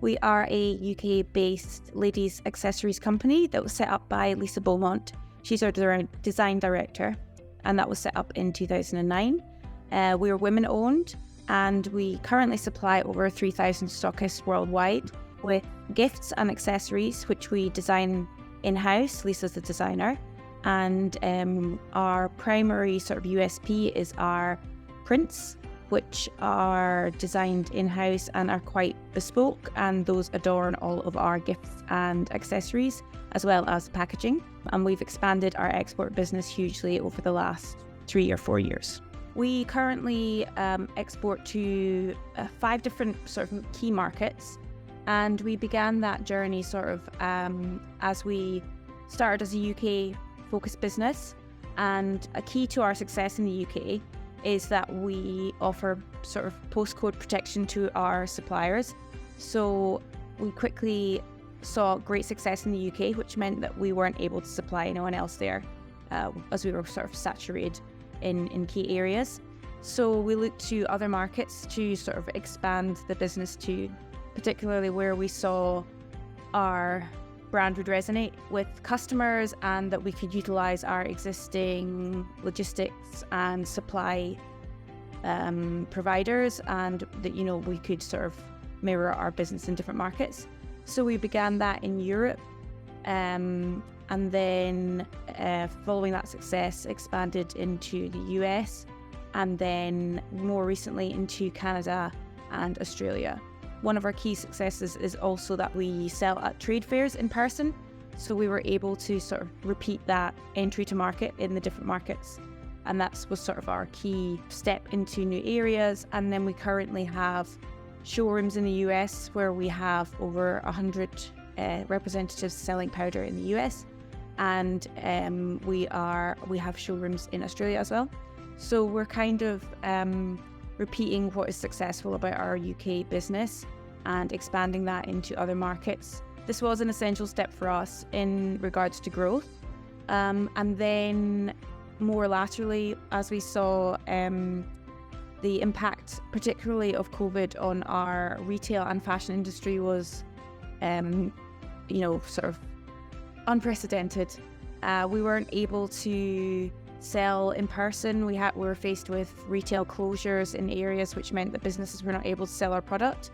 We are a UK-based ladies' accessories company that was set up by Lisa Beaumont. She's our design director, and that was set up in 2009. We are women-owned, and we currently supply over 3,000 stockists worldwide with gifts and accessories, which we design in-house. Lisa's the designer. And our primary sort of USP is our prints, which are designed in-house and are quite bespoke, and those adorn all of our gifts and accessories, as well as packaging. And we've expanded our export business hugely over the last 3 or 4 years. We currently export to 5 different sort of key markets, and we began that journey sort of as we started as a UK-focused business. And a key to our success in the UK is that we offer sort of postcode protection to our suppliers. So we quickly saw great success in the UK, which meant that we weren't able to supply anyone else there, as we were sort of saturated in key areas. So we looked to other markets to sort of expand the business to, particularly where we saw our brand would resonate with customers, and that we could utilize our existing logistics and supply providers, and that, you know, we could sort of mirror our business in different markets. So we began that in Europe, and then following that success, expanded into the US, and then more recently into Canada and Australia. One of our key successes is also that we sell at trade fairs in person. So we were able to sort of repeat that entry to market in the different markets. And that was sort of our key step into new areas. And then we currently have showrooms in the US where we have over 100 representatives selling powder in the US. And we have showrooms in Australia as well. So we're kind of repeating what is successful about our UK business and expanding that into other markets. This was an essential step for us in regards to growth. And then more laterally, as we saw the impact, particularly of COVID on our retail and fashion industry, was, sort of unprecedented. We weren't able to sell in person. We were faced with retail closures in areas, which meant that businesses were not able to sell our product.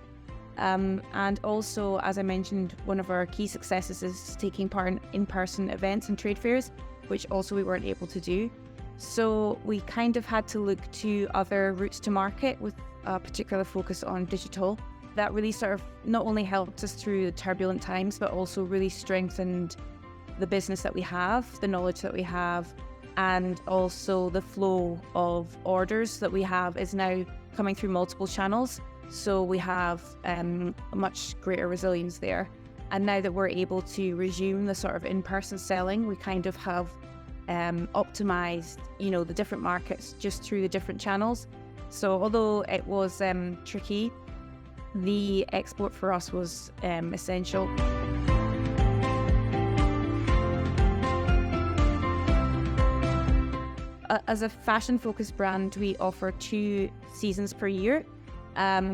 And also, as I mentioned, one of our key successes is taking part in in-person events and trade fairs, which also we weren't able to do. So we kind of had to look to other routes to market with a particular focus on digital. That really sort of not only helped us through the turbulent times, but also really strengthened the business that we have, the knowledge that we have, and also the flow of orders that we have is now coming through multiple channels. So we have a much greater resilience there. And now that we're able to resume the sort of in-person selling, we kind of have optimized, the different markets just through the different channels. So although it was tricky, the export for us was essential. As a fashion-focused brand, we offer 2 seasons per year.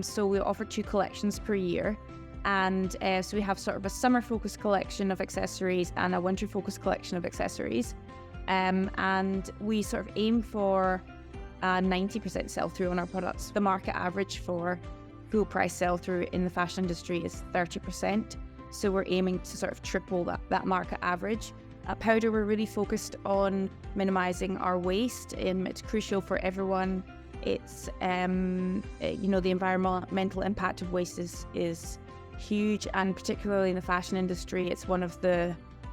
So we offer 2 collections per year. And so we have sort of a summer-focused collection of accessories and a winter-focused collection of accessories. And we sort of aim for 90% sell-through on our products. The market average for full price sell-through in the fashion industry is 30%. So we're aiming to sort of triple that market average. At Powder, we're really focused on minimizing our waste. It's crucial for everyone. It's, the environmental impact of waste is huge, and particularly in the fashion industry, it's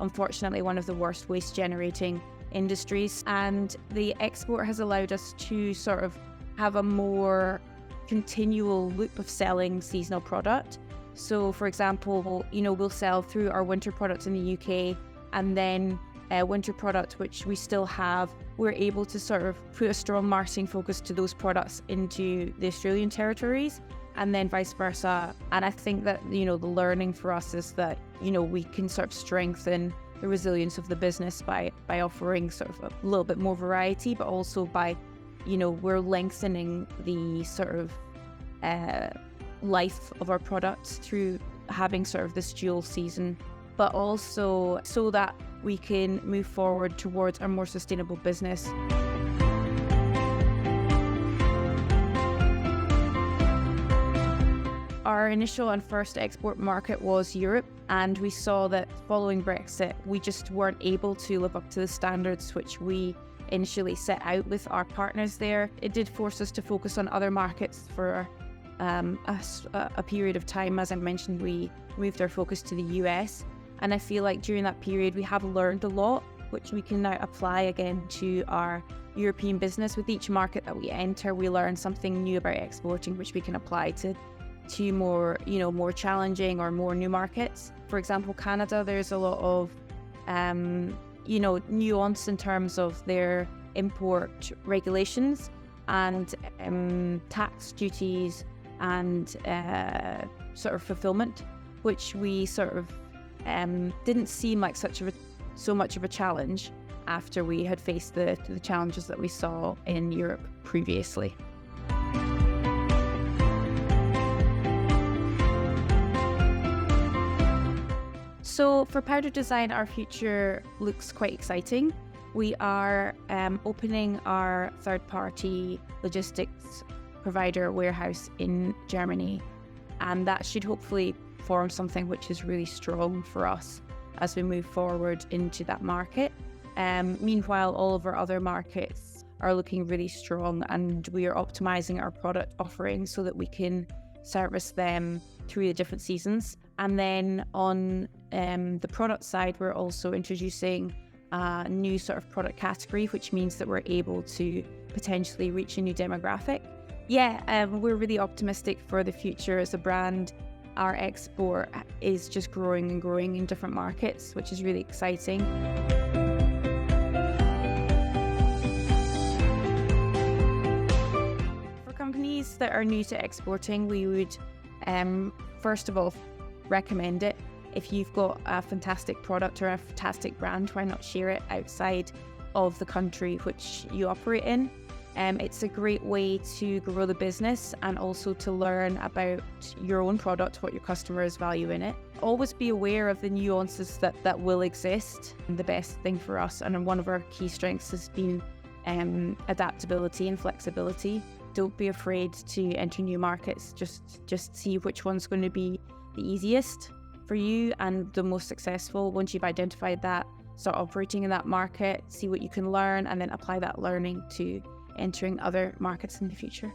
unfortunately one of the worst waste generating industries. And the export has allowed us to sort of have a more continual loop of selling seasonal product. So for example, we'll sell through our winter products in the UK, and then winter product, which we still have, we're able to sort of put a strong marketing focus to those products into the Australian territories, and then vice versa. And I think that, the learning for us is that, we can sort of strengthen the resilience of the business by offering sort of a little bit more variety, but also by, we're lengthening the sort of life of our products through having sort of this dual season, but also so that we can move forward towards a more sustainable business. Our initial and first export market was Europe, and we saw that following Brexit, we just weren't able to live up to the standards which we initially set out with our partners there. It did force us to focus on other markets for a period of time. As I mentioned, we moved our focus to the US, and I feel like during that period we have learned a lot, which we can now apply again to our European business. With each market that we enter, we learn something new about exporting, which we can apply to more, more challenging or more new markets. For example, Canada, there's a lot of, nuance in terms of their import regulations and tax duties and sort of fulfillment, which we sort of didn't seem like so much of a challenge after we had faced the challenges that we saw in Europe previously. So for Powder Design, our future looks quite exciting. We are opening our third-party logistics provider warehouse in Germany, and that should hopefully form something which is really strong for us as we move forward into that market. Meanwhile, all of our other markets are looking really strong, and we are optimizing our product offering so that we can service them through the different seasons. And then on the product side, we're also introducing a new sort of product category, which means that we're able to potentially reach a new demographic. We're really optimistic for the future as a brand. Our export is just growing and growing in different markets, which is really exciting. For companies that are new to exporting, we would first of all recommend it. If you've got a fantastic product or a fantastic brand, why not share it outside of the country which you operate in? It's a great way to grow the business and also to learn about your own product, what your customers value in it. Always be aware of the nuances that will exist. The best thing for us, and one of our key strengths, has been adaptability and flexibility. Don't be afraid to enter new markets. Just see which one's going to be the easiest for you and the most successful. Once you've identified that, start operating in that market, see what you can learn, and then apply that learning to entering other markets in the future.